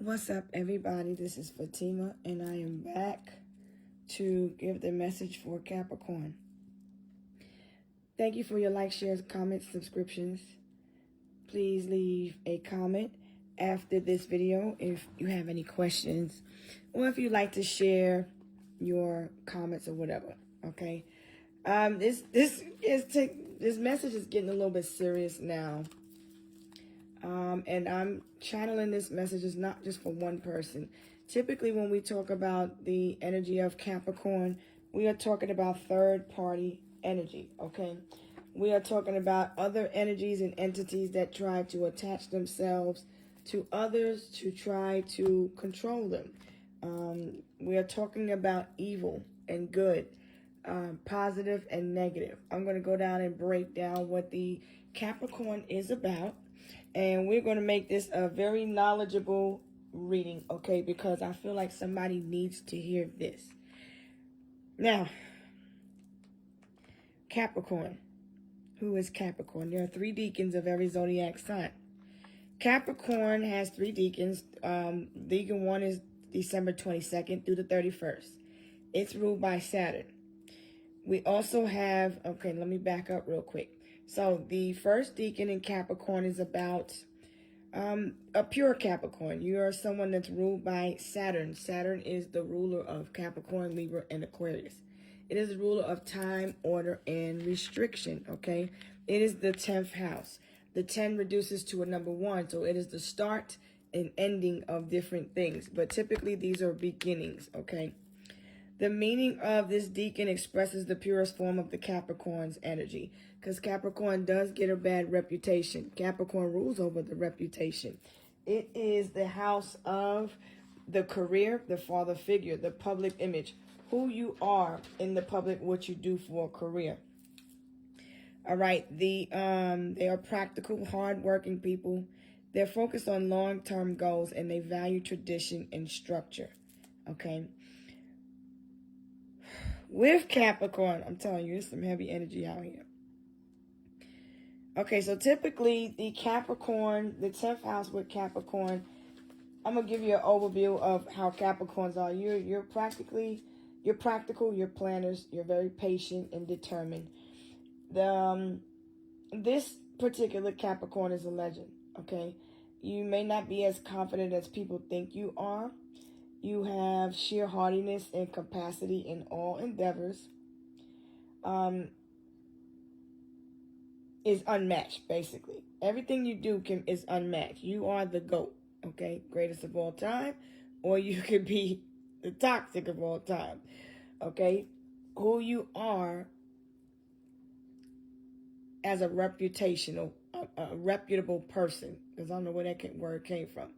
What's up, everybody? This is Fatima, and I am back to give the message for Capricorn. Thank you for your likes, shares, comments, subscriptions. Please leave a comment after this video if you have any questions or if you'd like to share your comments or whatever. Okay. This message is getting a little bit serious now. And I'm channeling this message is not just for one person. Typically, when we talk about the energy of Capricorn, we are talking about third-party energy, okay? We are talking about other energies and entities that try to attach themselves to others to try to control them. We are talking about evil and good, positive and negative. I'm going to go down and break down what the Capricorn is about. And we're going to make this a very knowledgeable reading, okay? Because I feel like somebody needs to hear this. Now, Capricorn. Who is Capricorn? There are 3 deacons of every zodiac sign. Capricorn has 3 deacons. Deacon 1 is December 22nd through the 31st. It's ruled by Saturn. We also have, okay, let me back up real quick. So the first deacon in Capricorn is about a pure Capricorn. You are someone that's ruled by Saturn. Saturn is the ruler of Capricorn, Libra, and Aquarius. It is the ruler of time, order, and restriction, okay? It is the 10th house. The 10 reduces to a number 1, so it is the start and ending of different things. But typically, these are beginnings, okay? The meaning of this deacon expresses the purest form of the Capricorn's energy, because Capricorn does get a bad reputation. Capricorn rules over the reputation. It is the house of the career, the father figure, the public image, who you are in the public, what you do for a career. All right, they are practical, hardworking people. They're focused on long-term goals, and they value tradition and structure, okay? With Capricorn, I'm telling you, there's some heavy energy out here. Okay, so typically the Capricorn, the 10th house with Capricorn, I'm going to give you an overview of how Capricorns are. You're practical, you're planners, you're very patient and determined. This particular Capricorn is a legend, okay? You may not be as confident as people think you are. You have sheer hardiness and capacity in all endeavors. Is unmatched, basically. Everything you do is unmatched. You are the GOAT, okay? Greatest of all time. Or you could be the toxic of all time, okay? Who you are as a reputable person. Because I don't know where that word came from.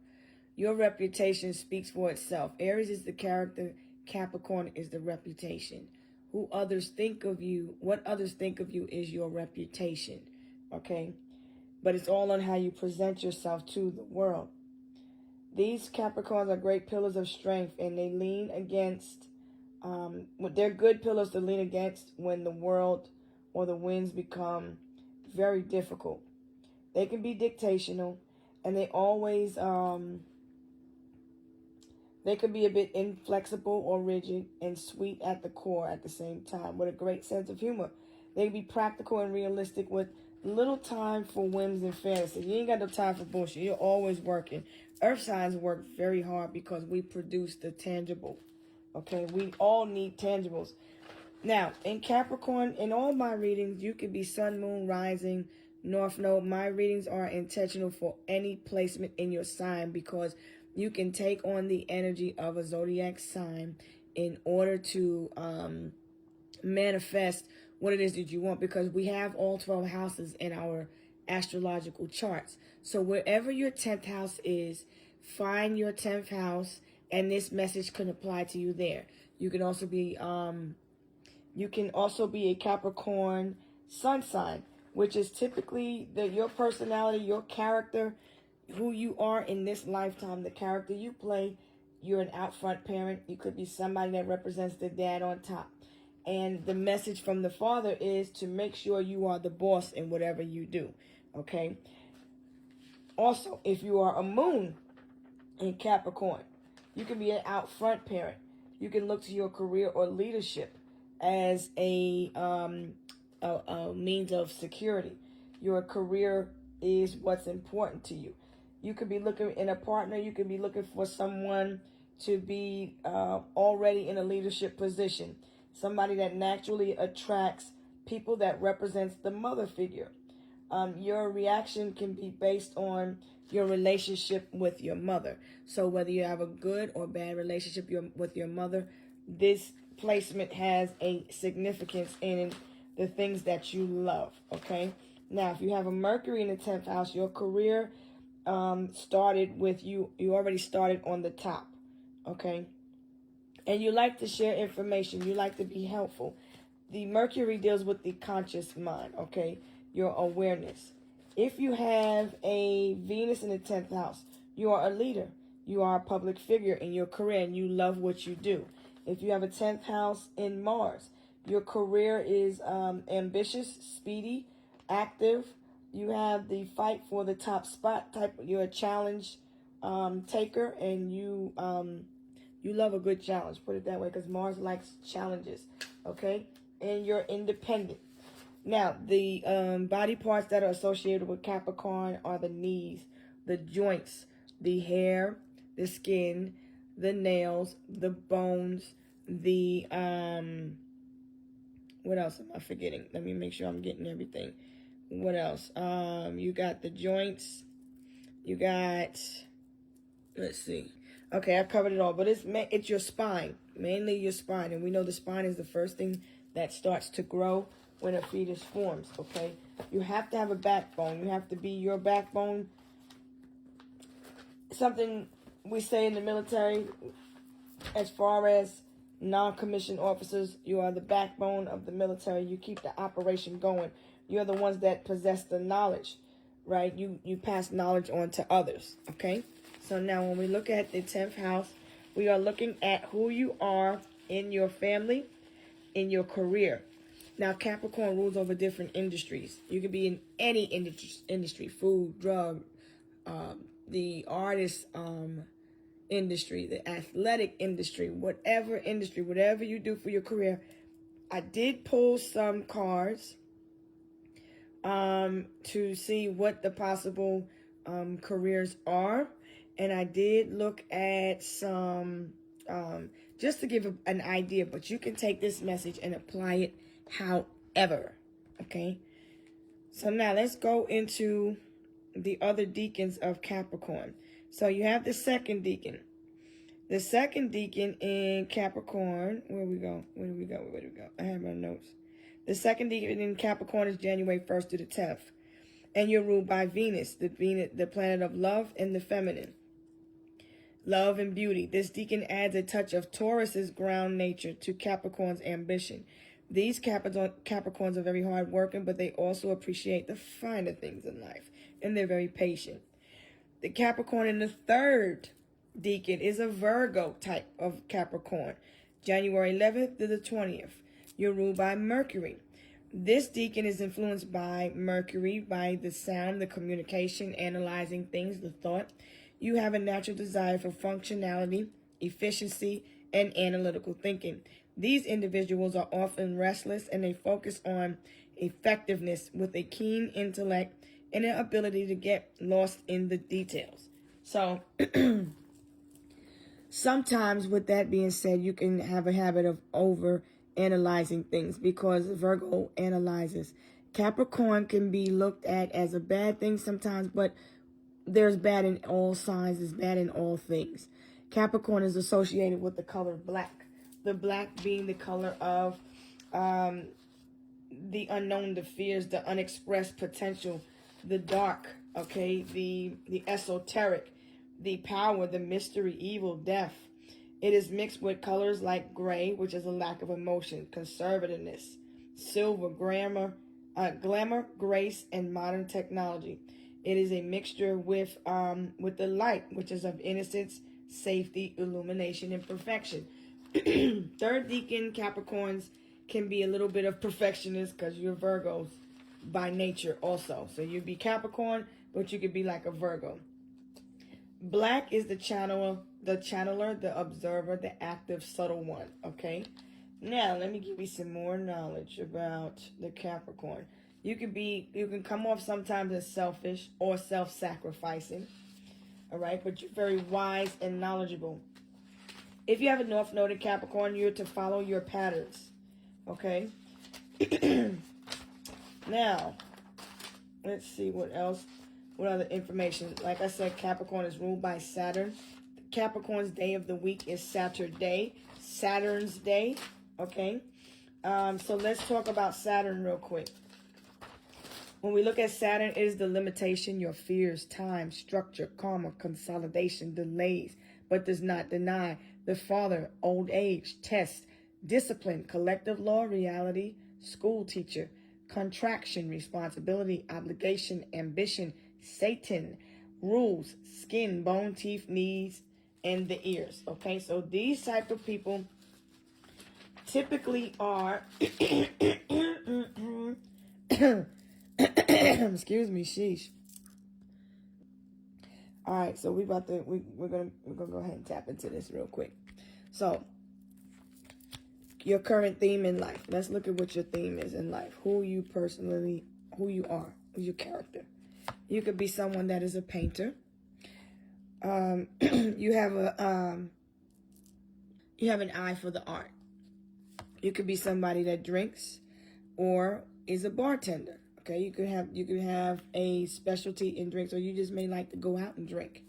Your reputation speaks for itself. Aries is the character. Capricorn is the reputation. Who others think of you, what others think of you is your reputation. Okay? But it's all on how you present yourself to the world. These Capricorns are great pillars of strength, and they lean against, they're good pillars to lean against when the world or the winds become very difficult. They can be dictational, and they always, they could be a bit inflexible or rigid and sweet at the core at the same time with a great sense of humor. They can be practical and realistic with little time for whims and fantasy. You ain't got no time for bullshit. You're always working. Earth signs work very hard because we produce the tangible. Okay, we all need tangibles. Now, in Capricorn, in all my readings, you could be sun, moon, rising, north node. My readings are intentional for any placement in your sign because you can take on the energy of a zodiac sign in order to manifest what it is that you want, because we have all 12 houses in our astrological charts. So wherever your 10th house is, find your 10th house, and this message can apply to you there. You can also be a Capricorn sun sign, which is typically your personality, your character, who you are in this lifetime, the character you play. You're an out front parent. You could be somebody that represents the dad on top. And the message from the father is to make sure you are the boss in whatever you do. Okay? Also, if you are a moon in Capricorn. You can be an out front parent. You can look to your career or leadership as a means of security. Your career is what's important to you. You could be looking in a partner. You could be looking for someone to be already in a leadership position. Somebody that naturally attracts people that represents the mother figure. Your reaction can be based on your relationship with your mother. So whether you have a good or bad relationship with your mother, this placement has a significance in the things that you love, okay? Now, if you have a Mercury in the 10th house, your career started with you already started on the top, okay? And you like to share information. You like to be helpful. The Mercury deals with the conscious mind, okay? Your awareness. If you have a Venus in the 10th house, you are a leader. You are a public figure in your career and you love what you do. If you have a 10th house in Mars, your career is ambitious, speedy, active. You have the fight for the top spot type. You're a challenge taker, and you love a good challenge. Put it that way, because Mars likes challenges. Okay, and you're independent. Now, the body parts that are associated with Capricorn are the knees, the joints, the hair, the skin, the nails, the bones, the what else am I forgetting? Let me make sure I'm getting everything. What else? You got the joints. You got, let's see. Okay, I covered it all, but it's your spine, mainly your spine, and we know the spine is the first thing that starts to grow when a fetus forms. Okay, you have to have a backbone. You have to be your backbone. Something we say in the military, as far as non-commissioned officers, you are the backbone of the military. You keep the operation going. You're the ones that possess the knowledge, right? You pass knowledge on to others, okay? So now when we look at the 10th house, we are looking at who you are in your family, in your career. Now, Capricorn rules over different industries. You could be in any industry, food, drug, the artist industry, the athletic industry, whatever you do for your career. I did pull some cards to see what the possible careers are, and I did look at some just to give an idea, but you can take this message and apply it however, okay? So now let's go into the other deacons of Capricorn. So you have the second deacon. The second deacon in Capricorn, where do we go? I have my notes. The second deacon in Capricorn is January 1st to the 10th. And you're ruled by Venus, the planet of love and the feminine. Love and beauty. This deacon adds a touch of Taurus's ground nature to Capricorn's ambition. These Capricorns are very hardworking, but they also appreciate the finer things in life. And they're very patient. The Capricorn in the third deacon is a Virgo type of Capricorn. January 11th to the 20th. You're ruled by Mercury. This deacon is influenced by Mercury, by the sound, the communication, analyzing things, the thought. You have a natural desire for functionality, efficiency, and analytical thinking. These individuals are often restless and they focus on effectiveness with a keen intellect and an ability to get lost in the details. So, sometimes with that being said, you can have a habit of over analyzing things because Virgo analyzes. Capricorn can be looked at as a bad thing sometimes, but there's bad in all signs, there's bad in all things. Capricorn is associated with the color black. The black being the color of the unknown, the fears, the unexpressed potential, the dark, okay, the esoteric, the power, the mystery, evil, death. It is mixed with colors like gray, which is a lack of emotion, conservativeness, silver, glamour, grace, and modern technology. It is a mixture with the light, which is of innocence, safety, illumination, and perfection. Third deacon Capricorns can be a little bit of perfectionists because you're Virgos by nature also. So you'd be Capricorn, but you could be like a Virgo. Black is the channeler, the observer, the active, subtle one. Okay. Now let me give you some more knowledge about the Capricorn. You can come off sometimes as selfish or self-sacrificing. All right, but you're very wise and knowledgeable. If you have a North Node in Capricorn, you're to follow your patterns. Okay. Now, let's see what else. What other information? Like I said, Capricorn is ruled by Saturn. Capricorn's day of the week is Saturday, Saturn's day. Okay. So let's talk about Saturn real quick. When we look at Saturn, it is the limitation, your fears, time, structure, karma, consolidation, delays, but does not deny. The father, old age, test, discipline, collective law, reality, school teacher, contraction, responsibility, obligation, ambition, Satan, rules, skin, bone, teeth, knees, and the ears. Okay, so these type of people typically are excuse me, sheesh. All right, so we're gonna go ahead and tap into this real quick. So, your current theme in life. Let's look at what your theme is in life. Who you are, who's your character. You could be someone that is a painter. You have an eye for the art. You could be somebody that drinks or is a bartender. Okay, you could have a specialty in drinks, or you just may like to go out and drink.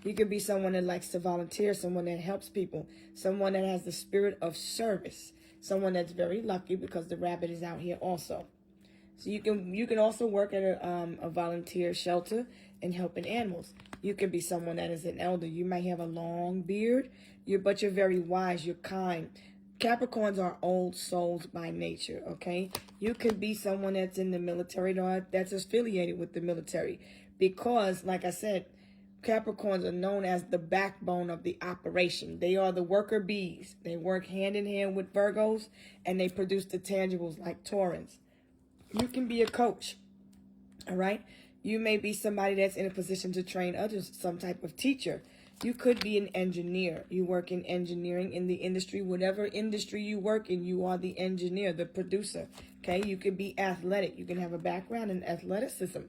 You could be someone that likes to volunteer, someone that helps people, someone that has the spirit of service, someone that's very lucky because the rabbit is out here also. So you can also work at a volunteer shelter and helping animals. You could be someone that is an elder. You might have a long beard, but you're very wise. You're kind. Capricorns are old souls by nature, okay? You could be someone that's in the military or that's affiliated with the military because, like I said, Capricorns are known as the backbone of the operation. They are the worker bees. They work hand in hand with Virgos, and they produce the tangibles like Taurans. You can be a coach, all right? You may be somebody that's in a position to train others, some type of teacher. You could be an engineer. You work in engineering in the industry. Whatever industry you work in, you are the engineer, the producer. Okay? You could be athletic. You can have a background in athleticism.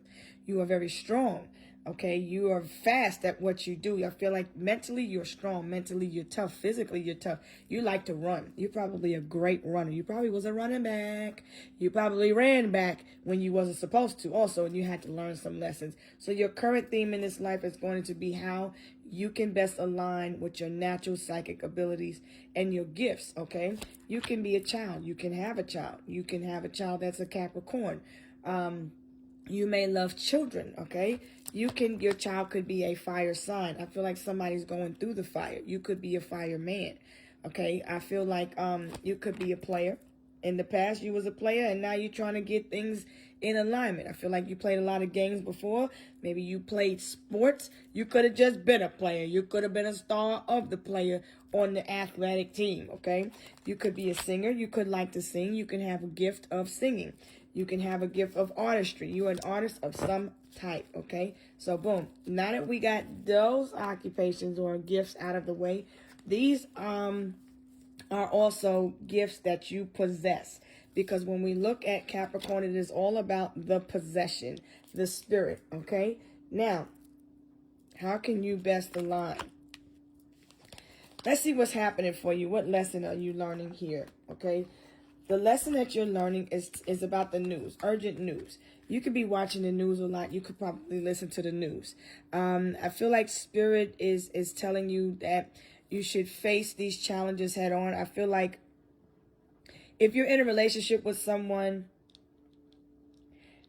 You are very strong. Okay? You are fast at what you do. I feel like mentally you're strong. Mentally you're tough. Physically you're tough. You like to run. You're probably a great runner. You probably was a running back. You probably ran back when you wasn't supposed to also, and you had to learn some lessons. So your current theme in this life is going to be how you can best align with your natural psychic abilities and your gifts, okay? You can be a child. You can have a child. You can have a child that's a Capricorn. You may love children, okay? Your child could be a fire sign. I feel like somebody's going through the fire. You could be a fireman, okay? I feel like you could be a player. In the past, you was a player, and now you're trying to get things in alignment. I feel like you played a lot of games before. Maybe you played sports. You could have just been a player. You could have been a star of the player on the athletic team, okay? You could be a singer. You could like to sing. You can have a gift of singing. You can have a gift of artistry. You're an artist of some type, okay? So, boom. Now that we got those occupations or gifts out of the way, these are also gifts that you possess. Because when we look at Capricorn, it is all about the possession, the spirit, okay? Now, how can you best align? Let's see what's happening for you. What lesson are you learning here, okay? The lesson that you're learning is about the news, urgent news. You could be watching the news a lot. You could probably listen to the news. I feel like Spirit is telling you that you should face these challenges head on. I feel like if you're in a relationship with someone,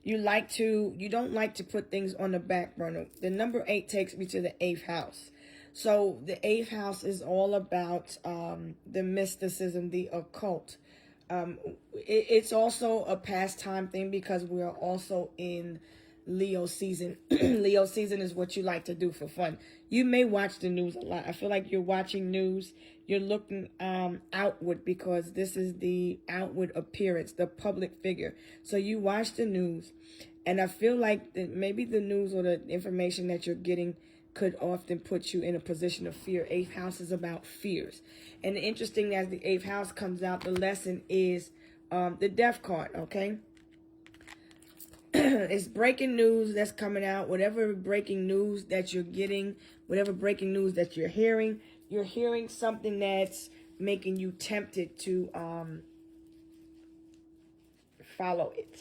you don't like to put things on the back burner. The number 8 takes me to the 8th house. So the 8th house is all about the mysticism, the occult. It's also a pastime thing because we are also in Leo season. Leo season is what you like to do for fun. You may watch the news a lot. I feel like you're watching news. You're looking outward because this is the outward appearance, the public figure. So you watch the news, and I feel like maybe the news or the information that you're getting could often put you in a position of fear. Eighth house is about fears. And interesting, as the eighth house comes out, the lesson is the death card, okay? It's breaking news that's coming out. Whatever breaking news that you're getting, whatever breaking news that you're hearing something that's making you tempted to follow it.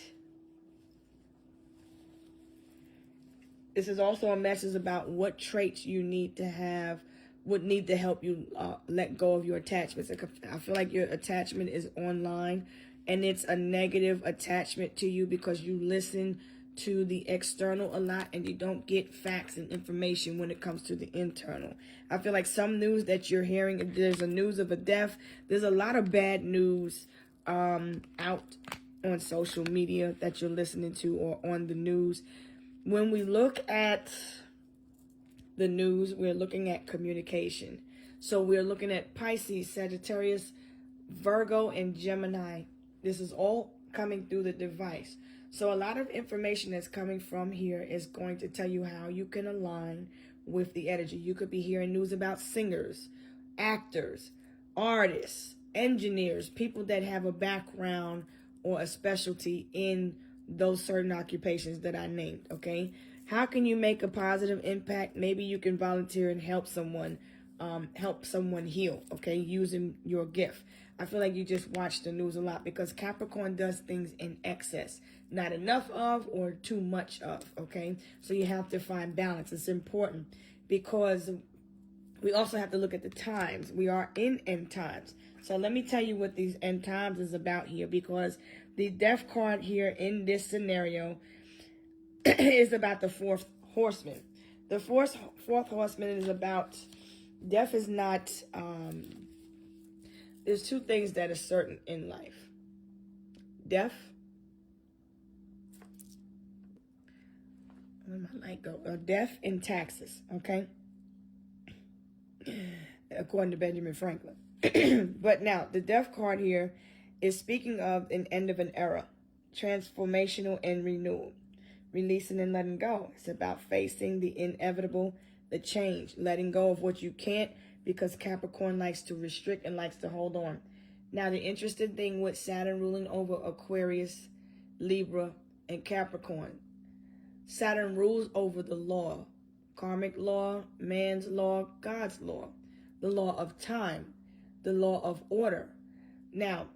This is also a message about what traits you need to have, would need to help you let go of your attachments. I feel like your attachment is online, and it's a negative attachment to you because you listen to the external a lot and you don't get facts and information when it comes to the internal. I feel like some news that you're hearing, if there's a news of a death, there's a lot of bad news out on social media that you're listening to or on the news. When we look at the news, we're looking at communication. So we're looking at Pisces, Sagittarius, Virgo, and Gemini. This is all coming through the device. So a lot of information that's coming from here is going to tell you how you can align with the energy. You could be hearing news about singers, actors, artists, engineers, people that have a background or a specialty in those certain occupations that I named, okay? How can you make a positive impact? Maybe you can volunteer and help someone heal, okay, using your gift. I feel like you just watch the news a lot because Capricorn does things in excess, not enough of or too much of, okay? So you have to find balance. It's important because we also have to look at the times. We are in end times. So let me tell you what these end times is about here, because the death card here in this scenario is about the fourth horseman. The fourth horseman is about death is not, there's two things that are certain in life. Death, where did my light go? Death and taxes, okay? According to Benjamin Franklin. But now, the death card here is speaking of an end of an era, transformational and renewal, releasing and letting go. It's about facing the inevitable, the change, letting go of what you can't, because Capricorn likes to restrict and likes to hold on. Now, the interesting thing with Saturn ruling over Aquarius, Libra, and Capricorn, Saturn rules over the law, karmic law, man's law, God's law, the law of time, the law of order. Now,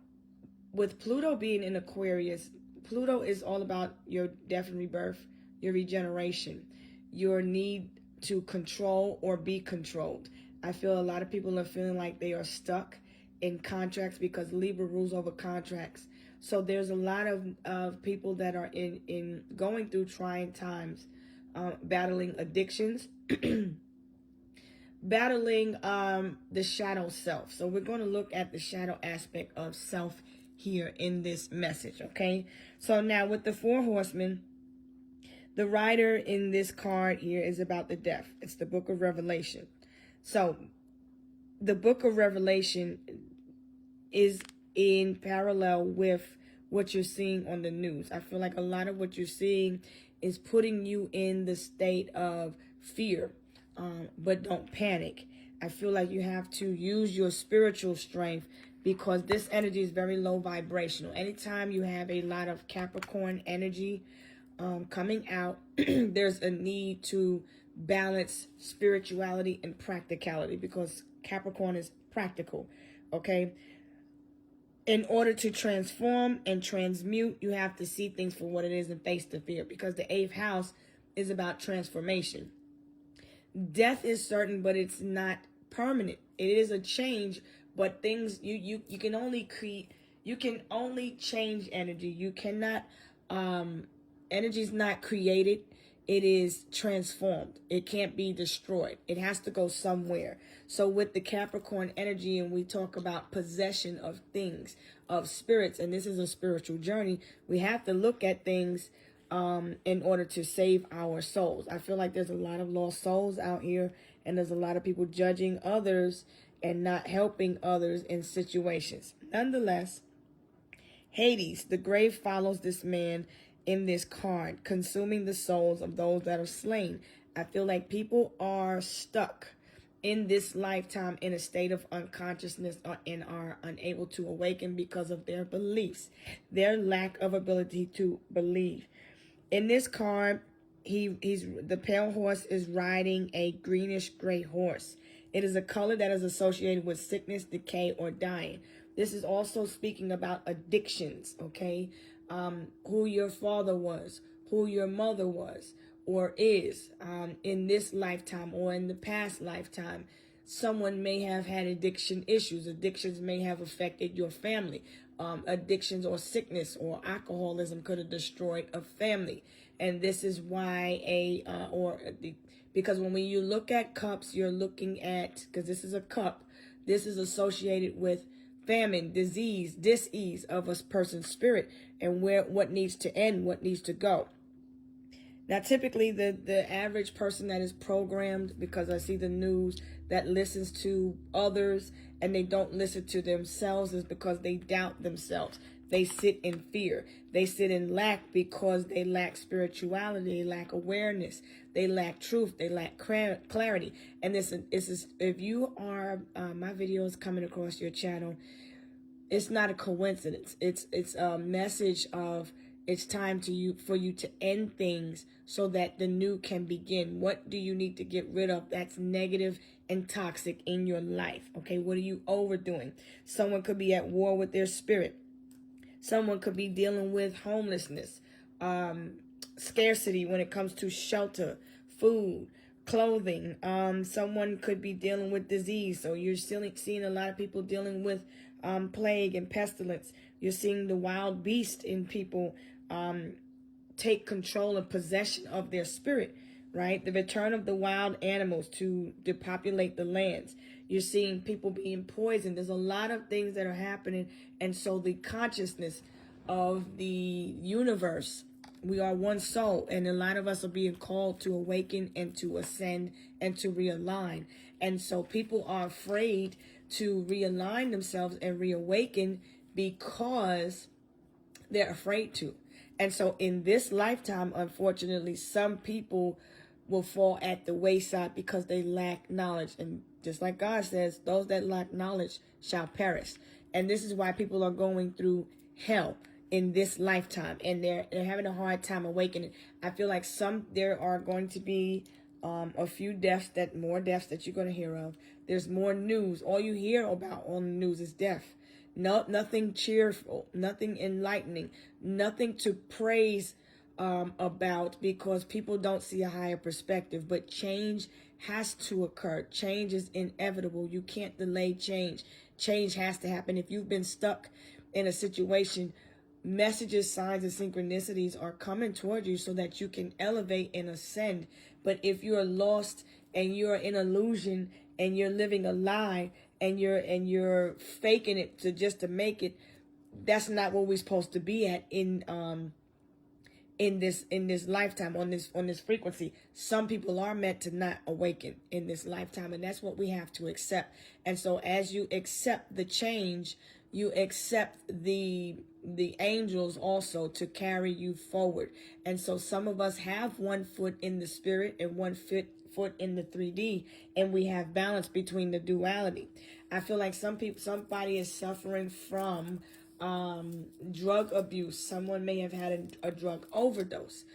with Pluto being in Aquarius, Pluto is all about your death and rebirth, your regeneration, your need to control or be controlled. I feel a lot of people are feeling like they are stuck in contracts because Libra rules over contracts. So there's a lot of people that are in going through trying times, battling addictions, battling the shadow self. So we're going to look at the shadow aspect of self here in this message, okay? So now with the four horsemen, the rider in this card here is about the death. It's the book of Revelation. So the book of Revelation is in parallel with what you're seeing on the news. I feel like a lot of what you're seeing is putting you in the state of fear, but don't panic. I feel like you have to use your spiritual strength because this energy is very low vibrational. Anytime you have a lot of Capricorn energy coming out, there's a need to balance spirituality and practicality because Capricorn is practical, okay? In order to transform and transmute, you have to see things for what it is and face the fear, because the eighth house is about transformation. Death is certain, but it's not permanent. It is a change, but things you can only create, you can only change energy. You cannot energy is not created, it is transformed. It can't be destroyed. It has to go somewhere. So with the Capricorn energy, and we talk about possession of things, of spirits, and this is a spiritual journey, we have to look at things in order to save our souls. I feel like there's a lot of lost souls out here, and there's a lot of people judging others and not helping others in situations. Nonetheless, Hades, the grave, follows this man in this card, consuming the souls of those that are slain. I feel like people are stuck in this lifetime in a state of unconsciousness and are unable to awaken because of their beliefs, their lack of ability to believe. In this card, the pale horse is riding a greenish gray horse. It is a color that is associated with sickness, decay, or dying. This is also speaking about addictions, okay? Who your father was, who your mother was or is in this lifetime or in the past lifetime. Someone may have had addiction issues. Addictions may have affected your family. Addictions or sickness or alcoholism could have destroyed a family. And this is why because when you look at cups, you're looking at, because this is a cup, this is associated with famine, disease, dis-ease of a person's spirit, and what needs to end, what needs to go. Now, typically, the average person that is programmed, because I see the news, that listens to others and they don't listen to themselves, is because they doubt themselves. They sit in fear. They sit in lack because they lack spirituality. They lack awareness. They lack truth. They lack clarity. And this is if you are, my video is coming across your channel, it's not a coincidence. It's a message of, it's time for you to end things so that the new can begin. What do you need to get rid of that's negative and toxic in your life? Okay, what are you overdoing? Someone could be at war with their spirit. Someone could be dealing with homelessness, scarcity when it comes to shelter, food, clothing. Someone could be dealing with disease. So you're still seeing a lot of people dealing with plague and pestilence. You're seeing the wild beast in people take control and possession of their spirit, right? The return of the wild animals to depopulate the lands. You're seeing people being poisoned. There's a lot of things that are happening. And so the consciousness of the universe, we are one soul. And a lot of us are being called to awaken and to ascend and to realign. And so people are afraid to realign themselves and reawaken because they're afraid to. And so in this lifetime, unfortunately, some people will fall at the wayside because they lack knowledge. And just like God says, those that lack knowledge shall perish. And this is why people are going through hell in this lifetime. And they're having a hard time awakening. I feel like there are going to be a few more deaths that you're going to hear of. There's more news. All you hear about on the news is death. Nothing cheerful, nothing enlightening, nothing to praise about, because people don't see a higher perspective. But change has to occur. Change is inevitable. You can't delay change. Change has to happen. If you've been stuck in a situation, messages, signs, and synchronicities are coming toward you so that you can elevate and ascend. But if you're lost and you're in illusion and you're living a lie, and you're faking it to make it, that's not what we're supposed to be at in this lifetime, on this frequency. Some people are meant to not awaken in this lifetime, and that's what we have to accept. And so as you accept the change, you accept the angels also to carry you forward. And so some of us have one foot in the spirit and one foot in the 3D, and we have balance between the duality. I feel like somebody is suffering from drug abuse. Someone may have had a drug overdose.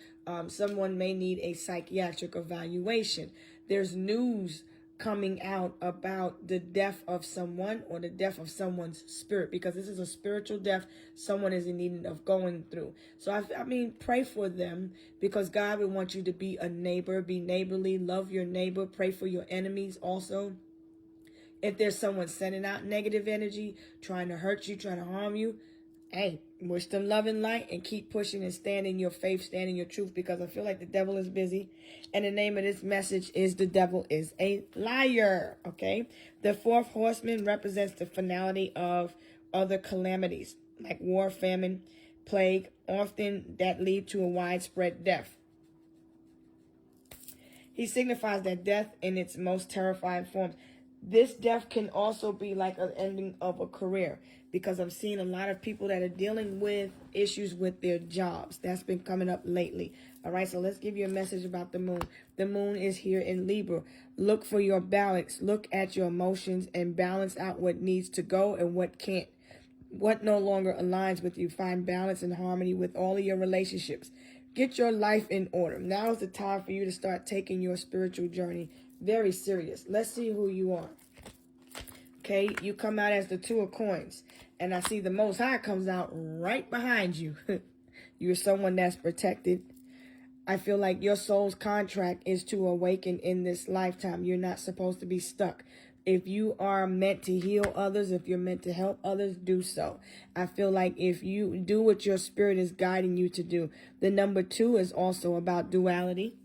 Someone may need a psychiatric evaluation. There's news coming out about the death of someone or the death of someone's spirit, because this is a spiritual death someone is in need of going through. So I mean, pray for them, because God would want you to be a neighbor, be neighborly, love your neighbor, pray for your enemies also. If there's someone sending out negative energy, trying to hurt you, trying to harm you, hey, wish them love and light and keep pushing and stand in your faith, stand in your truth, because I feel like the devil is busy. And the name of this message is The Devil is a Liar, okay? The fourth horseman represents the finality of other calamities like war, famine, plague, often that lead to a widespread death. He signifies that death in its most terrifying forms. This death can also be like an ending of a career, because I'm seeing a lot of people that are dealing with issues with their jobs. That's been coming up lately. All right, so let's give you a message about the moon. The moon is here in Libra. Look for your balance. Look at your emotions and balance out what needs to go and what can't. What no longer aligns with you. Find balance and harmony with all of your relationships. Get your life in order. Now is the time for you to start taking your spiritual journey very serious. Let's see who you are. Okay, you come out as the Two of Coins. And I see the Most High comes out right behind you. You're someone that's protected. I feel like your soul's contract is to awaken in this lifetime. You're not supposed to be stuck. If you are meant to heal others, if you're meant to help others, do so. I feel like if you do what your spirit is guiding you to do. The number 2 is also about duality.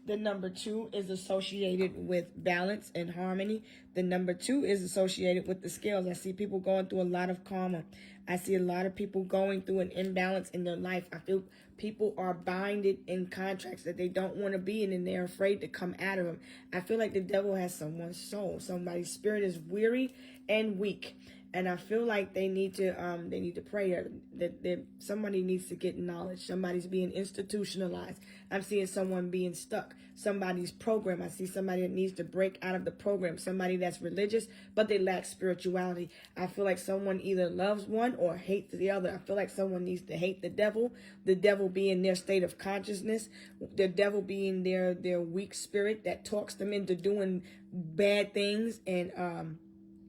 The number 2 is associated with balance and harmony. The number 2 is associated with the scales. I see people going through a lot of karma. I see a lot of people going through an imbalance in their life. I feel people are binded in contracts that they don't want to be in, and they're afraid to come out of them. I feel like the devil has someone's soul. Somebody's spirit is weary and weak. And I feel like they need to pray that somebody needs to get knowledge. Somebody's being institutionalized. I'm seeing someone being stuck. Somebody's program. I see somebody that needs to break out of the program. Somebody that's religious, but they lack spirituality. I feel like someone either loves one or hates the other. I feel like someone needs to hate the devil being their state of consciousness, the devil being their weak spirit that talks them into doing bad things, and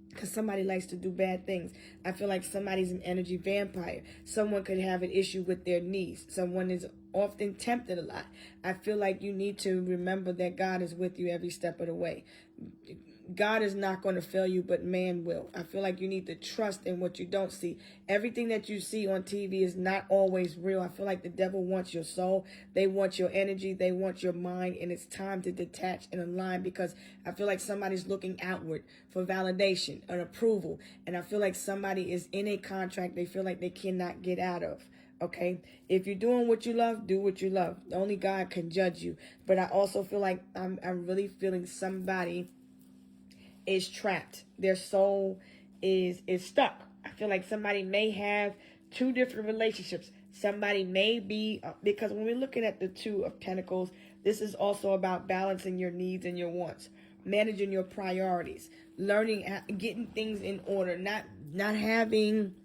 because somebody likes to do bad things. I feel like somebody's an energy vampire. Someone could have an issue with their knees. Someone is often tempted a lot. I feel like you need to remember that God is with you every step of the way. God is not going to fail you, but man will. I feel like you need to trust in what you don't see. Everything that you see on TV is not always real. I feel like the devil wants your soul. They want your energy. They want your mind. And it's time to detach and align, because I feel like somebody's looking outward for validation and approval. And I feel like somebody is in a contract they feel like they cannot get out of. Okay, if you're doing what you love, do what you love. Only God can judge you. But I also feel like I'm really feeling somebody is trapped. Their soul is stuck. I feel like somebody may have 2 different relationships. Somebody may be, because when we're looking at the 2 of Pentacles, this is also about balancing your needs and your wants, managing your priorities, learning, getting things in order, not having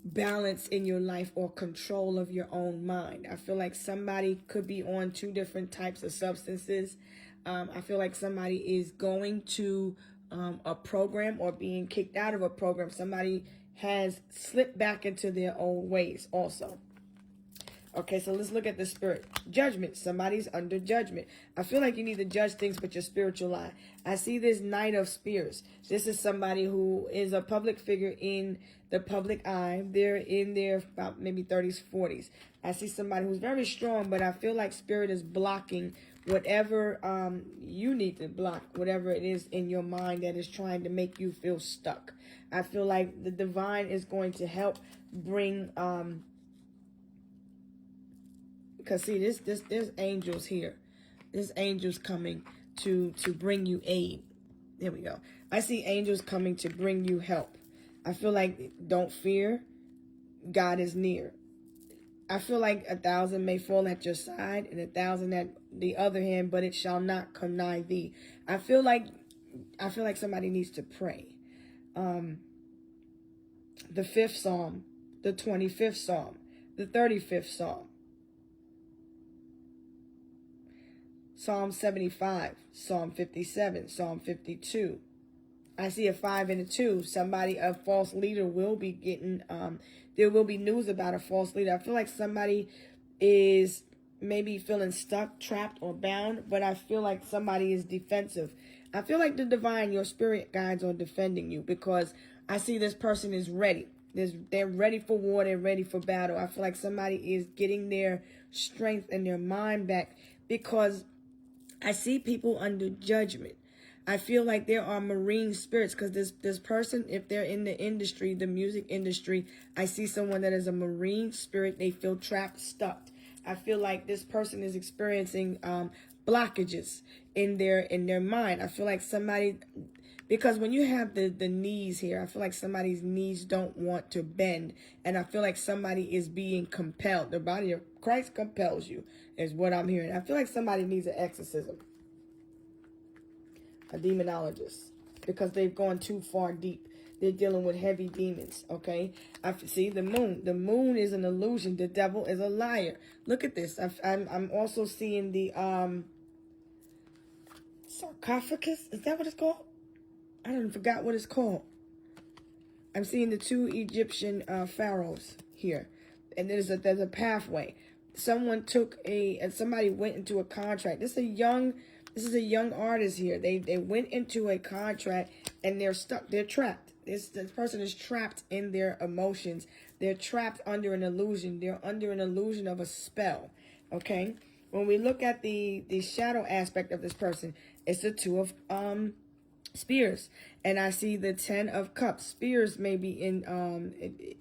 balance in your life or control of your own mind. I feel like somebody could be on 2 different types of substances. I feel like somebody is going to a program or being kicked out of a program. Somebody has slipped back into their old ways also. Okay, so let's look at the spirit. Judgment. Somebody's under judgment. I feel like you need to judge things with your spiritual eye. I see this Knight of Spears. This is somebody who is a public figure in the public eye. They're in their about maybe 30s, 40s. I see somebody who's very strong, but I feel like spirit is blocking whatever you need to block, whatever it is in your mind that is trying to make you feel stuck. I feel like the divine is going to help bring because see there's angels here. There's angels coming to bring you aid. There we go. I see angels coming to bring you help. I feel like don't fear. God is near. I feel like 1,000 may fall at your side and 1,000 at the other hand, but it shall not come nigh thee. I feel like somebody needs to pray. The 5th Psalm, the 25th Psalm, the 35th Psalm, Psalm 75, Psalm 57, Psalm 52. I see a 5 and a 2. A false leader will be getting, there will be news about a false leader. I feel like somebody is maybe feeling stuck, trapped, or bound, but I feel like somebody is defensive. I feel like the divine, your spirit guides are defending you, because I see this person is ready. They're ready for war. They're ready for battle. I feel like somebody is getting their strength and their mind back, because I see people under judgment. I feel like there are marine spirits, because this person, if they're in the industry, the music industry, I see someone that is a marine spirit. They feel trapped, stuck. I feel like this person is experiencing blockages in their mind. I feel like somebody, because when you have the knees here, I feel like somebody's knees don't want to bend. And I feel like somebody is being compelled. The body of Christ compels you, is what I'm hearing. I feel like somebody needs an exorcism, a demonologist, because they've gone too far deep. They're dealing with heavy demons, okay? I see the moon. The moon is an illusion. The devil is a liar. Look at this. I'm also seeing the sarcophagus. Is that what it's called? I don't forgot what it's called. I'm seeing the 2 Egyptian pharaohs here, and there's a pathway. Somebody went into a contract. This is a young artist here. They went into a contract and they're stuck. They're trapped. This person is trapped in their emotions. They're trapped under an illusion. They're under an illusion of a spell. Okay. When we look at the shadow aspect of this person, it's the 2 of spears, and I see the 10 of cups. Spears may be in the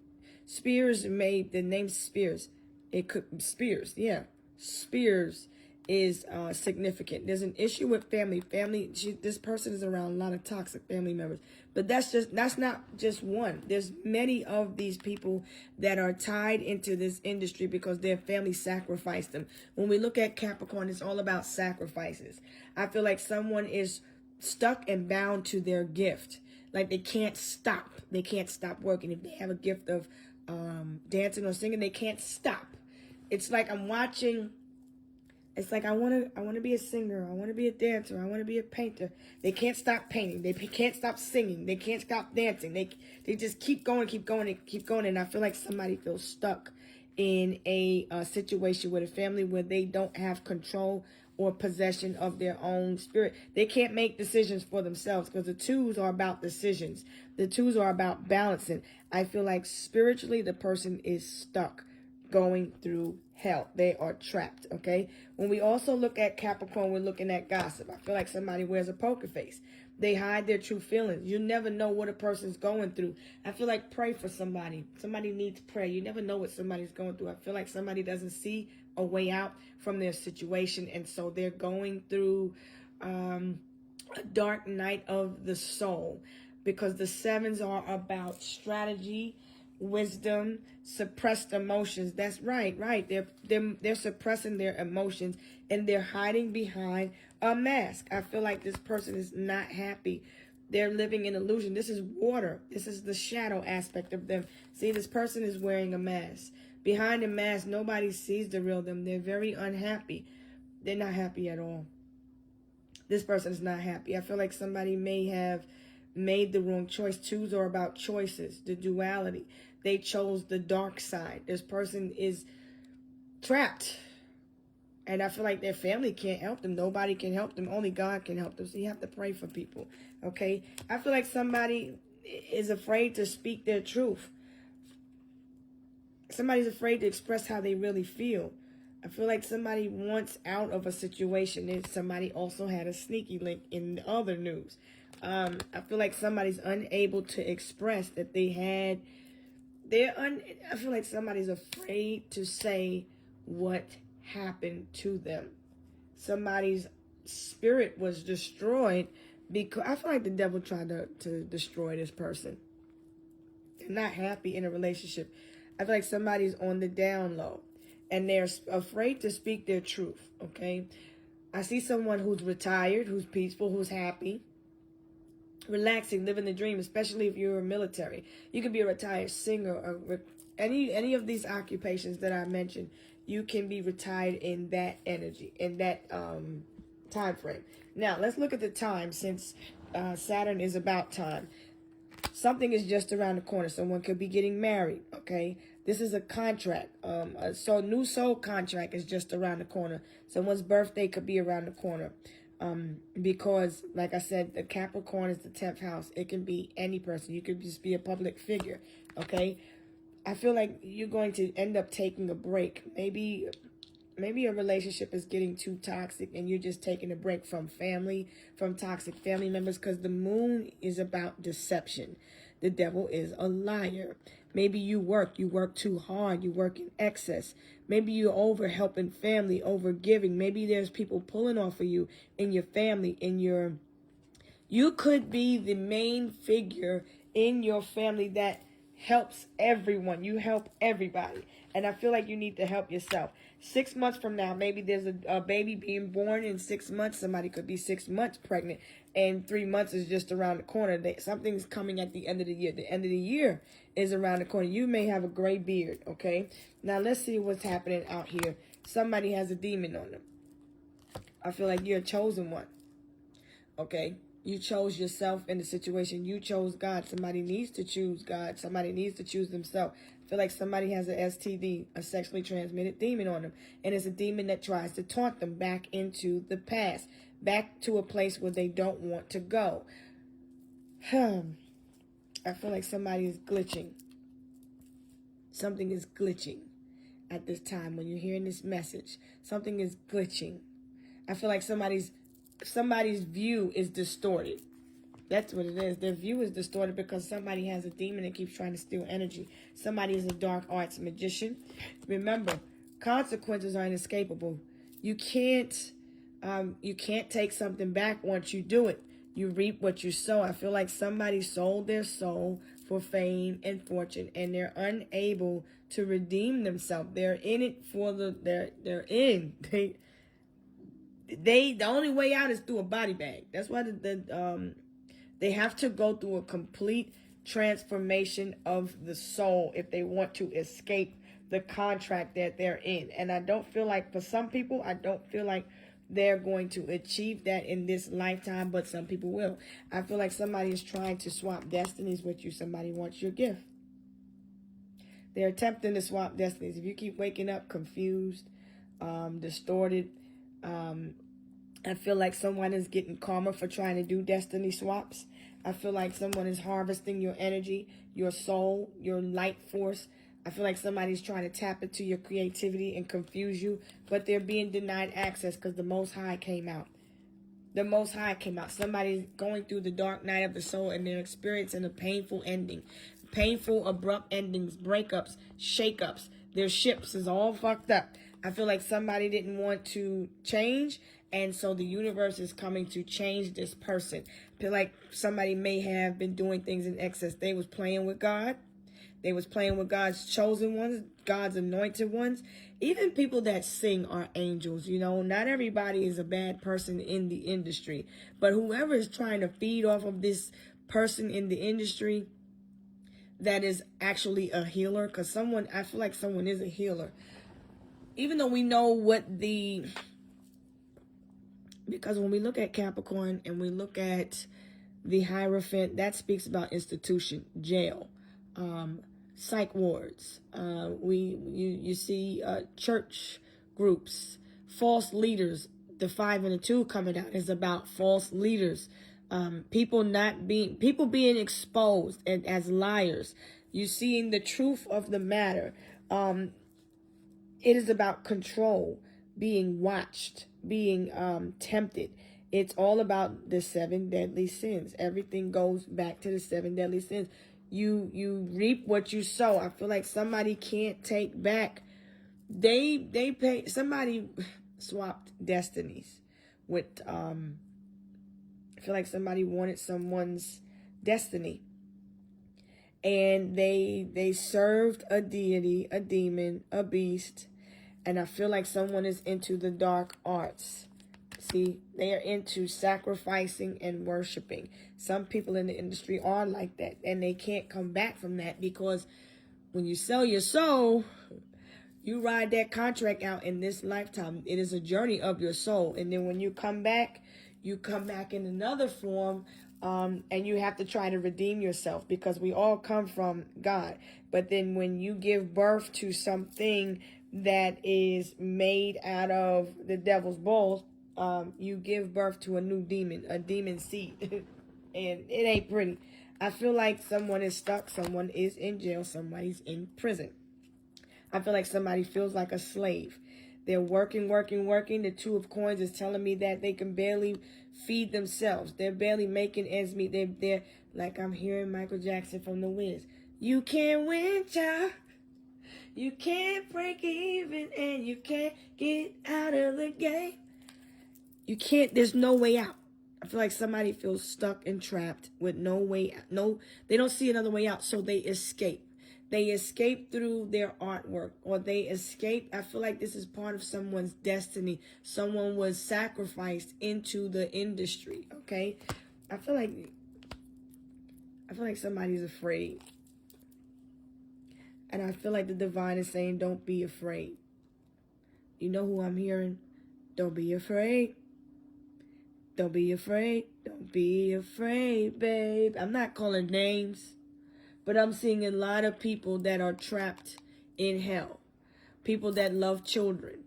name Spears. It could Spears, yeah. Spears is significant. There's an issue with family. This person is around a lot of toxic family members, but that's not just one. There's many of these people that are tied into this industry because their family sacrificed them. When we look at Capricorn, it's all about sacrifices. I feel like someone is stuck and bound to their gift. Like they can't stop. They can't stop working. If they have a gift of dancing or singing, they can't stop. It's like I'm watching. It's like I want to be a singer. I want to be a dancer. I want to be a painter. They can't stop painting. They can't stop singing. They can't stop dancing. They just keep going. And I feel like somebody feels stuck in a situation with a family where they don't have control or possession of their own spirit. They can't make decisions for themselves because the 2s are about decisions. The 2s are about balancing. I feel like spiritually the person is stuck, going through hell. They are trapped, okay? When we also look at Capricorn, we're looking at gossip. I feel like somebody wears a poker face. They hide their true feelings. You never know what a person's going through. I feel like pray for somebody. Somebody needs prayer. You never know what somebody's going through. I feel like somebody doesn't see a way out from their situation, and so they're going through a dark night of the soul, because the 7s are about strategy, wisdom, suppressed emotions. That's right. They're suppressing their emotions and they're hiding behind a mask. I feel like this person is not happy. They're living in illusion. This is water. This is the shadow aspect of them. See, this person is wearing a mask. Behind the mask, nobody sees the real them. They're very unhappy. They're not happy at all. This person is not happy. I feel like somebody may have made the wrong choice. 2s are about choices, the duality. They chose the dark side. This person is trapped. And I feel like their family can't help them. Nobody can help them. Only God can help them. So you have to pray for people. Okay? I feel like somebody is afraid to speak their truth. Somebody's afraid to express how they really feel. I feel like somebody wants out of a situation. And somebody also had a sneaky link in the other news. I feel like somebody's unable to express that they had. I feel like somebody's afraid to say what happened to them. Somebody's spirit was destroyed because I feel like the devil tried to destroy this person. They're not happy in a relationship. I feel like somebody's on the down low and they're afraid to speak their truth. Okay. I see someone who's retired, who's peaceful, who's happy, relaxing, living the dream, especially if you're a military. You can be a retired singer or any of these occupations that I mentioned. You can be retired in that energy, in that time frame. Now, let's look at the time, since Saturn is about time. Something is just around the corner. Someone could be getting married, okay? This is a contract. So new soul contract is just around the corner. Someone's birthday could be around the corner. Because, like I said, the Capricorn is the 10th house. It can be any person. You could just be a public figure, okay? I feel like you're going to end up taking a break. Maybe maybe a relationship is getting too toxic and you're just taking a break from family, from toxic family members, because the moon is about deception. The devil is a liar. Maybe you work too hard, you work in excess. Maybe you're over helping family, over giving. Maybe there's people pulling off of you in your family, you could be the main figure in your family that helps everyone. You help everybody. And I feel like you need to help yourself. 6 months from now, maybe there's a baby being born in 6 months. Somebody could be 6 months pregnant, and 3 months is just around the corner. Something's coming at the end of the year. The end of the year is around the corner. You may have a gray beard, okay? Now, let's see what's happening out here. Somebody has a demon on them. I feel like you're a chosen one, okay? You chose yourself in the situation. You chose God. Somebody needs to choose God. Somebody needs to choose themselves. I feel like somebody has an STD, a sexually transmitted demon on them. And it's a demon that tries to taunt them back into the past, back to a place where they don't want to go. I feel like somebody is glitching. Something is glitching at this time when you're hearing this message. Something is glitching. I feel like somebody's view is distorted. That's what it is. Their view is distorted because somebody has a demon that keeps trying to steal energy. Somebody is a dark arts magician. Remember, consequences are inescapable. You can't take something back once you do it. You reap what you sow. I feel like somebody sold their soul for fame and fortune, and they're unable to redeem themselves. They're in it for they're in. The only way out is through a body bag. That's why they have to go through a complete transformation of the soul if they want to escape the contract that they're in. And I don't feel like, for some people, I don't feel like they're going to achieve that in this lifetime, but some people will. I feel like somebody is trying to swap destinies with you. Somebody wants your gift. They're attempting to swap destinies. If you keep waking up confused, distorted, I feel like someone is getting karma for trying to do destiny swaps. I feel like someone is harvesting your energy, your soul, your light force. I feel like somebody's trying to tap into your creativity and confuse you, but they're being denied access because the Most High came out. The Most High came out. Somebody's going through the dark night of the soul and they're experiencing a painful ending. Painful, abrupt endings, breakups, shakeups. Their ships is all fucked up. I feel like somebody didn't want to change, and so the universe is coming to change this person. I feel like somebody may have been doing things in excess. They was playing with God. They was playing with God's chosen ones, God's anointed ones. Even people that sing are angels, you know. Not everybody is a bad person in the industry. But whoever is trying to feed off of this person in the industry that is actually a healer, because I feel like someone is a healer. Even though we know because when we look at Capricorn and we look at the Hierophant, that speaks about institution, jail, psych wards. You see church groups, false leaders. The 5 and the 2 coming out is about false leaders. People being exposed and as liars. You seeing the truth of the matter. It is about control, being watched, being tempted. It's all about the 7 deadly sins. Everything goes back to the 7 deadly sins. You reap what you sow. I feel like somebody can't take back. Somebody swapped destinies with I feel like somebody wanted someone's destiny. And they served a deity, a demon, a beast. And I feel like someone is into the dark arts. See, they are into sacrificing and worshiping. Some people in the industry are like that. And they can't come back from that, because when you sell your soul, you ride that contract out in this lifetime. It is a journey of your soul. And then when you come back in another form. And you have to try to redeem yourself, because we all come from God. But then when you give birth to something that is made out of the devil's balls, you give birth to a new demon, a demon seed. And it ain't pretty. I feel like someone is stuck. Someone is in jail. Somebody's in prison. I feel like somebody feels like a slave. They're working, working, working. The Two of Coins is telling me that they can barely feed themselves. They're barely making ends meet. They're like I'm hearing Michael Jackson from The Wiz. You can't win, child. You can't break even, and you can't get out of the game. You can't. There's no way out. I feel like somebody feels stuck and trapped with no way out. No, they don't see another way out, so they escape. They escape through their artwork, or they escape. I feel like this is part of someone's destiny. Someone was sacrificed into the industry, okay? I feel like somebody's afraid. And I feel like the divine is saying, don't be afraid. You know who I'm hearing? Don't be afraid. Don't be afraid. Don't be afraid, babe. I'm not calling names, but I'm seeing a lot of people that are trapped in hell. People that love children.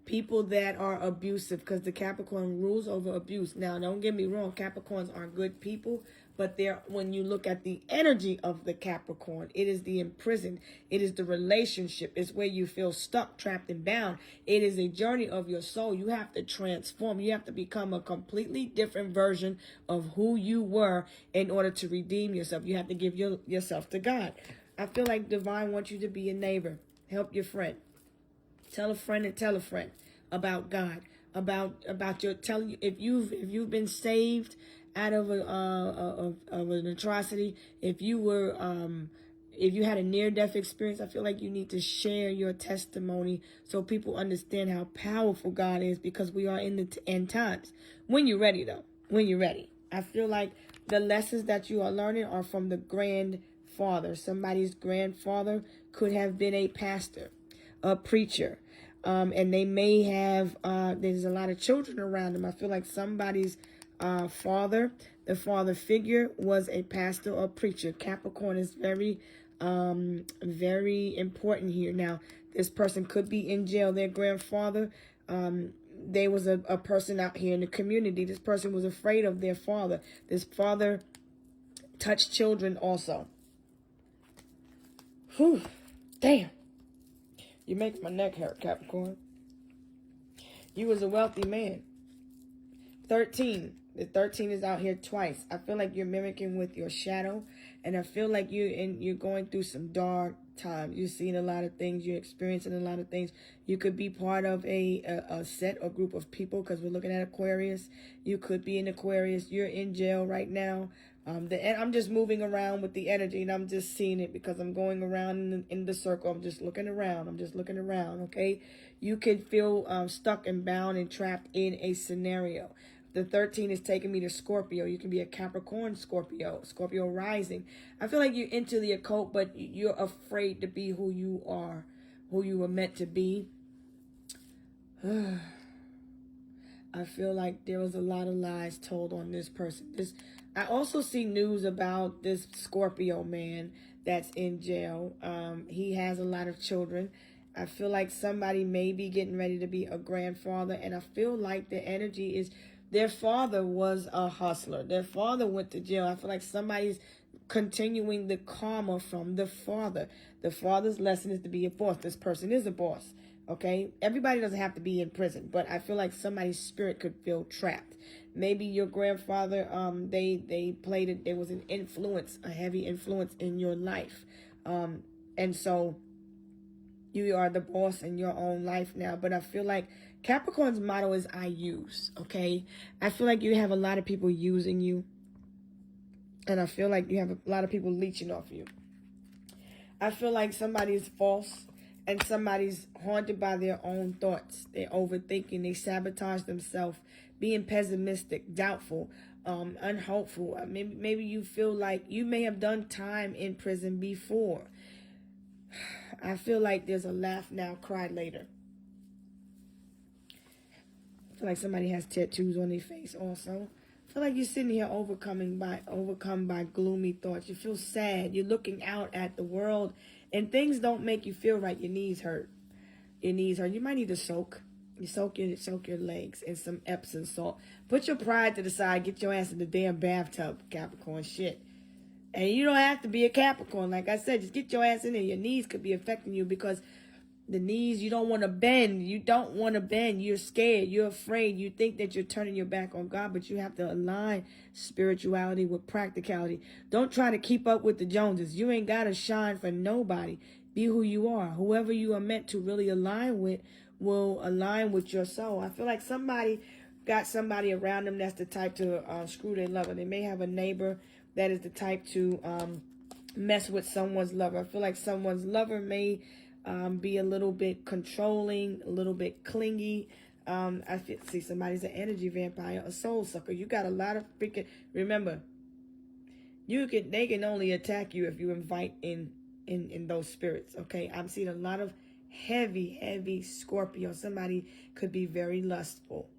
People that are abusive, because the Capricorn rules over abuse. Now, don't get me wrong. Capricorns are good people, but when you look at the energy of the Capricorn, it is the imprisoned. It is the relationship. It's where you feel stuck, trapped, and bound. It is a journey of your soul. You have to transform. You have to become a completely different version of who you were in order to redeem yourself. You have to give yourself to God. I feel like divine wants you to be a neighbor. Help your friend. Tell a friend and tell a friend about God, about your telling. If you've been saved out of an atrocity, if you had a near-death experience, I feel like you need to share your testimony so people understand how powerful God is, because we are in the end times. When you're ready, though, when you're ready. I feel like the lessons that you are learning are from the grandfather. Somebody's grandfather could have been a pastor, a preacher, and they may have, there's a lot of children around them. I feel like somebody's father, the father figure, was a pastor or preacher. Capricorn is very, very important here. Now, this person could be in jail. Their grandfather, there was a person out here in the community. This person was afraid of their father. This father touched children also. Whew, damn. You make my neck hurt, Capricorn. You was a wealthy man. 13. The 13 is out here twice. I feel like you're mimicking with your shadow. And I feel like you're going through some dark times. You're seeing a lot of things. You're experiencing a lot of things. You could be part of a set or group of people, because we're looking at Aquarius. You could be in Aquarius. You're in jail right now. I'm just moving around with the energy, and I'm just seeing it because I'm going around in the circle. I'm just looking around. Okay? You could feel stuck and bound and trapped in a scenario. The 13 is taking me to Scorpio. You can be a Capricorn, Scorpio rising. I feel like you're into the occult, but you're afraid to be who you are, who you were meant to be. I feel like there was a lot of lies told on this person. I also see news about this Scorpio man that's in jail. He has a lot of children. I feel like somebody may be getting ready to be a grandfather, and I feel like the energy is their father was a hustler. Their father went to jail. I feel like somebody's continuing the karma from the father. The father's lesson is to be a boss. This person is a boss. Okay, everybody doesn't have to be in prison, but I feel like somebody's spirit could feel trapped. Maybe your grandfather, they played it. There was an influence, a heavy influence in your life, and so you are the boss in your own life now. But I feel like Capricorn's motto is "I use." Okay, I feel like you have a lot of people using you, and I feel like you have a lot of people leeching off you. I feel like somebody's false. And somebody's haunted by their own thoughts. They're overthinking. They sabotage themselves, being pessimistic, doubtful, unhopeful. Maybe you feel like you may have done time in prison before. I feel like there's a laugh now, cry later. I feel like somebody has tattoos on their face also. I feel like you're sitting here overcome by gloomy thoughts. You feel sad. You're looking out at the world, and things don't make you feel right. Your knees hurt. You might need to soak. You soak your legs in some Epsom salt. Put your pride to the side. Get your ass in the damn bathtub, Capricorn. Shit. And you don't have to be a Capricorn. Like I said, just get your ass in there. Your knees could be affecting you because The knees, you don't want to bend. You don't want to bend. You're scared. You're afraid. You think that you're turning your back on God, but you have to align spirituality with practicality. Don't try to keep up with the Joneses. You ain't got to shine for nobody. Be who you are. Whoever you are meant to really align with will align with your soul. I feel like somebody got somebody around them that's the type to screw their lover. They may have a neighbor that is the type to mess with someone's lover. I feel like someone's lover may be a little bit controlling, a little bit clingy. See somebody's an energy vampire, a soul sucker. You got a lot of freaking. Remember, they can only attack you if you invite in those spirits. Okay, I'm seeing a lot of heavy Scorpio. Somebody could be very lustful,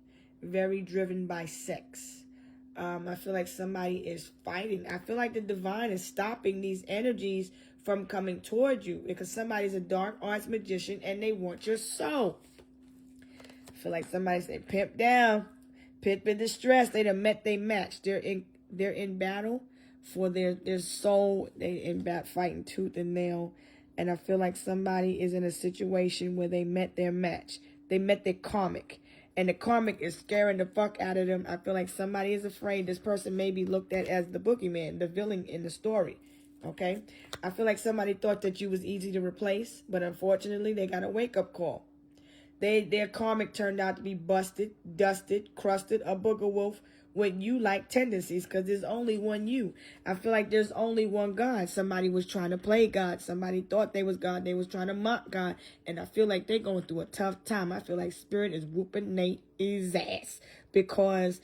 very driven by sex. I feel like somebody is fighting. I feel like the divine is stopping these energies from coming toward you because somebody's a dark arts magician and they want your soul. I feel like somebody said, pimp down, pimp in distress. They done met they match. They're in battle for their soul. They in battle fighting tooth and nail. And I feel like somebody is in a situation where they met their match. They met their karmic. And the karmic is scaring the fuck out of them. I feel like somebody is afraid. This person may be looked at as the boogeyman, the villain in the story. Okay? I feel like somebody thought that you was easy to replace, but unfortunately, they got a wake-up call. Their karmic turned out to be busted, dusted, crusted, a booger wolf with you-like tendencies because there's only one you. I feel like there's only one God. Somebody was trying to play God. Somebody thought they was God. They was trying to mock God. And I feel like they're going through a tough time. I feel like Spirit is whooping Nate's ass because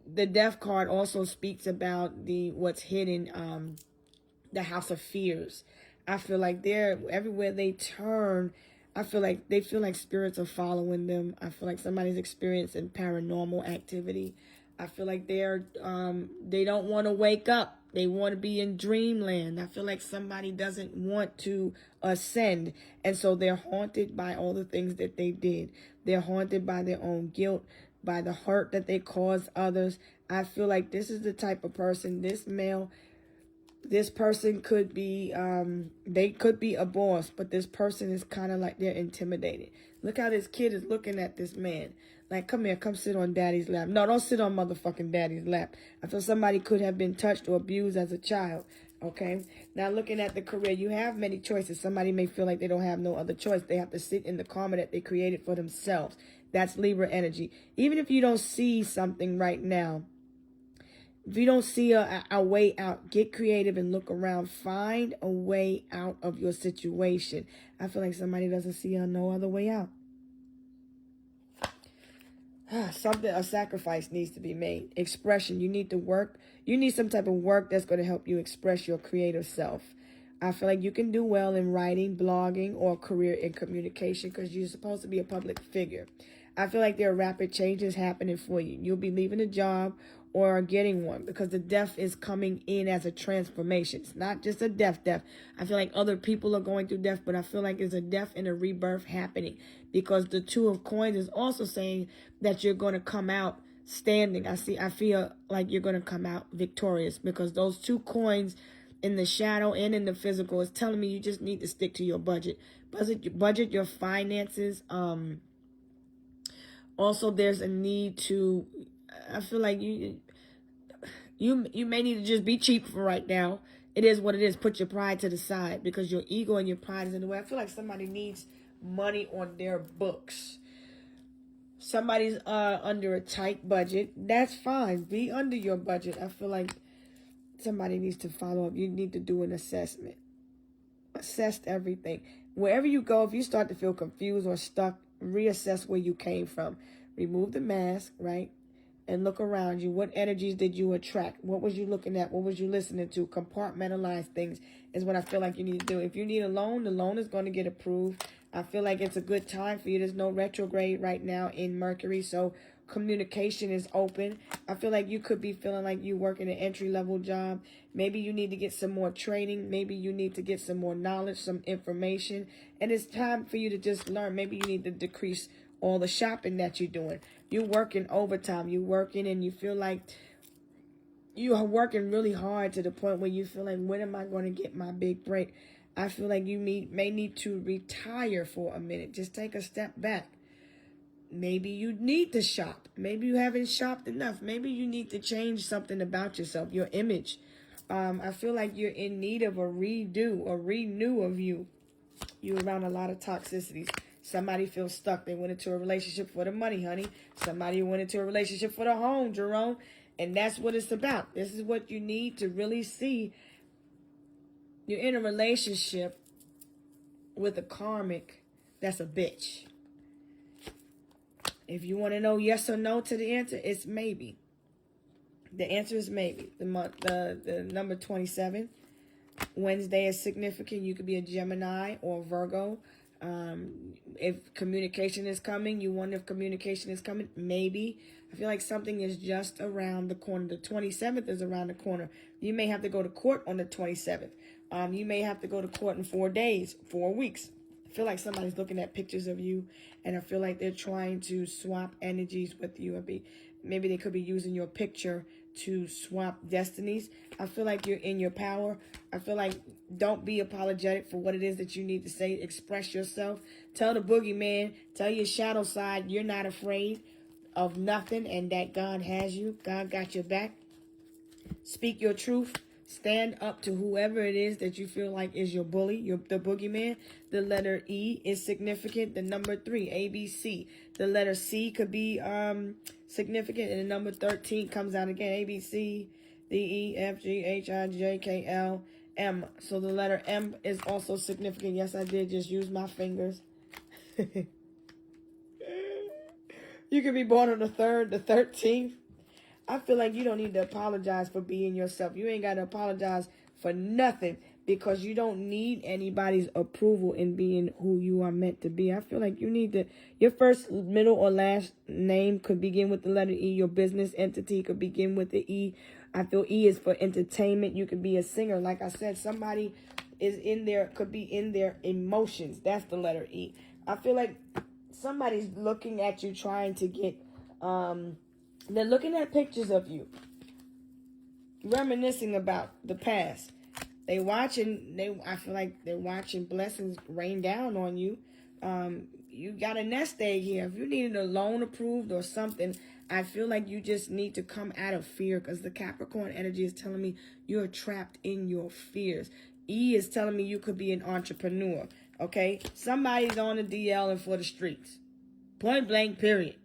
the Death card also speaks about what's hidden, the House of Fears. I feel like everywhere they turn, I feel like they feel like spirits are following them. I feel like somebody's experiencing paranormal activity. I feel like they don't want to wake up. They want to be in dreamland. I feel like somebody doesn't want to ascend. And so they're haunted by all the things that they did. They're haunted by their own guilt, by the hurt that they caused others. I feel like this is the type of person, this male, this person could be, they could be a boss, but this person is kind of like they're intimidated. Look how this kid is looking at this man. Like, come here, come sit on daddy's lap. No, don't sit on motherfucking daddy's lap. I feel somebody could have been touched or abused as a child. Okay? Now, looking at the career, you have many choices. Somebody may feel like they don't have no other choice. They have to sit in the karma that they created for themselves. That's Libra energy. Even if you don't see something right now, if you don't see a way out, get creative and look around. Find a way out of your situation. I feel like somebody doesn't see no other way out. A sacrifice needs to be made. Expression. You need to work. You need some type of work that's going to help you express your creative self. I feel like you can do well in writing, blogging, or career in communication because you're supposed to be a public figure. I feel like there are rapid changes happening for you. You'll be leaving a job or getting one because the death is coming in as a transformation. It's not just a death. I feel like other people are going through death, but I feel like there's a death and a rebirth happening because the Two of Coins is also saying that you're going to come out standing. I feel like you're going to come out victorious because those two coins in the shadow and in the physical is telling me you just need to stick to your budget. Budget your finances. Also, there's a need to, I feel like you may need to just be cheap for right now. It is what it is. Put your pride to the side because your ego and your pride is in the way. I feel like somebody needs money on their books. Somebody's under a tight budget. That's fine. Be under your budget. I feel like somebody needs to follow up. You need to do an assessment. Assess everything. Wherever you go, if you start to feel confused or stuck, reassess where you came from. Remove the mask, right? And look around you. What energies did you attract? What was you looking at? What was you listening to? Compartmentalize things is what I feel like you need to do. If you need a loan, the loan is going to get approved. I feel like it's a good time for you. There's no retrograde right now in Mercury, so communication is open. I feel like you could be feeling like you work in an entry-level job. Maybe you need to get some more training. Maybe you need to get some more knowledge, some information. And it's time for you to just learn. Maybe you need to decrease all the shopping that you're doing. You're working overtime. You're working and you feel like you are working really hard to the point where you feel like, when am I going to get my big break? I feel like you may need to retire for a minute. Just take a step back. Maybe you need to shop. Maybe you haven't shopped enough. Maybe you need to change something about yourself, your image. I feel like you're in need of a redo, a renew of you. You're around a lot of toxicities. Somebody feels stuck. They went into a relationship for the money, honey. Somebody went into a relationship for the home, Jerome. And that's what it's about. This is what you need to really see. You're in a relationship with a karmic that's a bitch. If you want to know yes or no to the answer, it's maybe. The answer is maybe. The number 27. Wednesday is significant. You could be a Gemini or a Virgo. If communication is coming, you wonder if communication is coming. Maybe. I feel like something is just around the corner. The 27th is around the corner. You may have to go to court on the 27th. You may have to go to court in 4 days, 4 weeks. I feel like somebody's looking at pictures of you, and I feel like they're trying to swap energies with you. Maybe they could be using your picture to swap destinies. I feel like you're in your power. I feel like don't be apologetic for what it is that you need to say. Express yourself. Tell the boogeyman, tell your shadow side you're not afraid of nothing and that God has you. God got your back. Speak your truth. Stand up to whoever it is that you feel like is your bully, the boogeyman. The letter E is significant. The number 3, ABC. The letter C could be significant. And the number 13 comes out again. ABC, D, E, F, G, H, I, J, K, L, M. So the letter M is also significant. Yes, I did just use my fingers. You could be born on the 3rd, the 13th. I feel like you don't need to apologize for being yourself. You ain't got to apologize for nothing because you don't need anybody's approval in being who you are meant to be. I feel like you need to, your first, middle, or last name could begin with the letter E. Your business entity could begin with the E. I feel E is for entertainment. You could be a singer. Like I said, somebody is in there, could be in their emotions. That's the letter E. I feel like somebody's looking at you trying to get, they're looking at pictures of you, reminiscing about the past. I feel like they're watching blessings rain down on you. You got a nest egg here. If you needed a loan approved or something, I feel like you just need to come out of fear because the Capricorn energy is telling me you're trapped in your fears. E is telling me you could be an entrepreneur. Okay? Somebody's on the DL and for the streets. Point blank, period.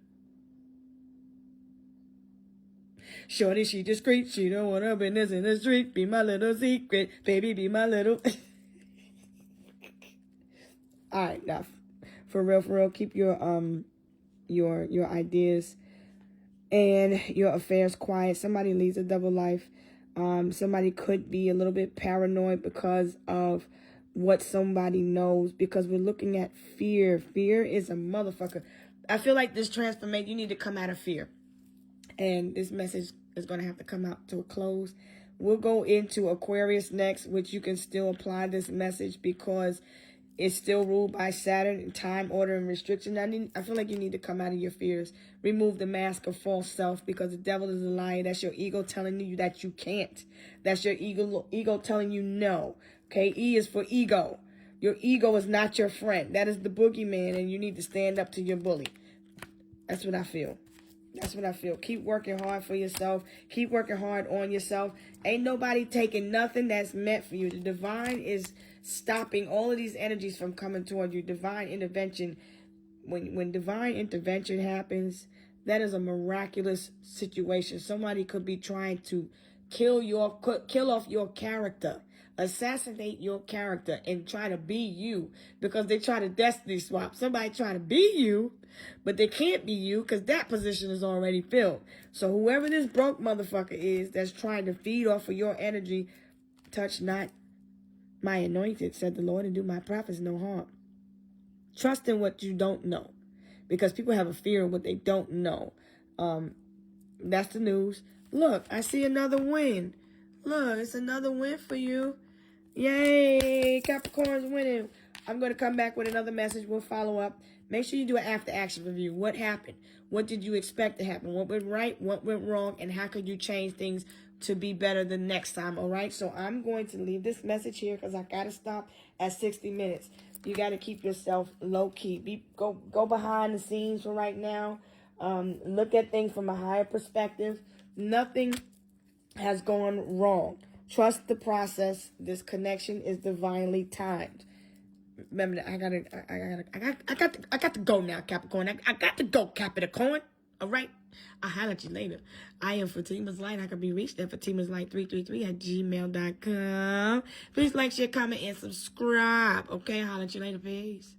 Shorty, she discreet. She don't want her business in the street. Be my little secret. Baby, be my little... Alright, now, for real, keep your ideas and your affairs quiet. Somebody leads a double life. Somebody could be a little bit paranoid because of what somebody knows, because we're looking at fear. Fear is a motherfucker. I feel like this transformation, you need to come out of fear. And this message is going to have to come out to a close. We'll go into Aquarius next, which you can still apply this message because it's still ruled by Saturn and time, order, and restriction. I feel like you need to come out of your fears. Remove the mask of false self because the devil is a liar. That's your ego telling you that you can't. That's your ego telling you no. Okay, E is for ego. Your ego is not your friend. That is the boogeyman, and you need to stand up to your bully. That's what I feel. That's what I feel. Keep working hard for yourself. Keep working hard on yourself. Ain't nobody taking nothing that's meant for you. The divine is stopping all of these energies from coming toward you. Divine intervention. When divine intervention happens, that is a miraculous situation. Somebody could be trying to kill off your character, assassinate your character, and try to be you because they try to destiny swap. Somebody trying to be you, but they can't be you because that position is already filled. So whoever this broke motherfucker is that's trying to feed off of your energy, touch not my anointed, said the Lord, and do my prophets no harm. Trust in what you don't know because people have a fear of what they don't know. That's the news. Look, I see another win. Look, it's another win for you. Yay, Capricorn's winning. I'm going to come back with another message. We'll follow up. Make sure you do an after action review. What happened? What did you expect to happen? What went right? What went wrong? And how could you change things to be better the next time? All right. So I'm going to leave this message here because I got to stop at 60 minutes. You got to keep yourself low key. Go behind the scenes for right now. Look at things from a higher perspective. Nothing has gone wrong. Trust the process. This connection is divinely timed. Remember that I got to go now, Capricorn. I got to go, Capricorn. All right. I'll holler at you later. I am Fatima's Light. I can be reached at Fatima'sLight333 @gmail.com. Please like, share, comment, and subscribe. Okay, I'll holler at you later. Peace.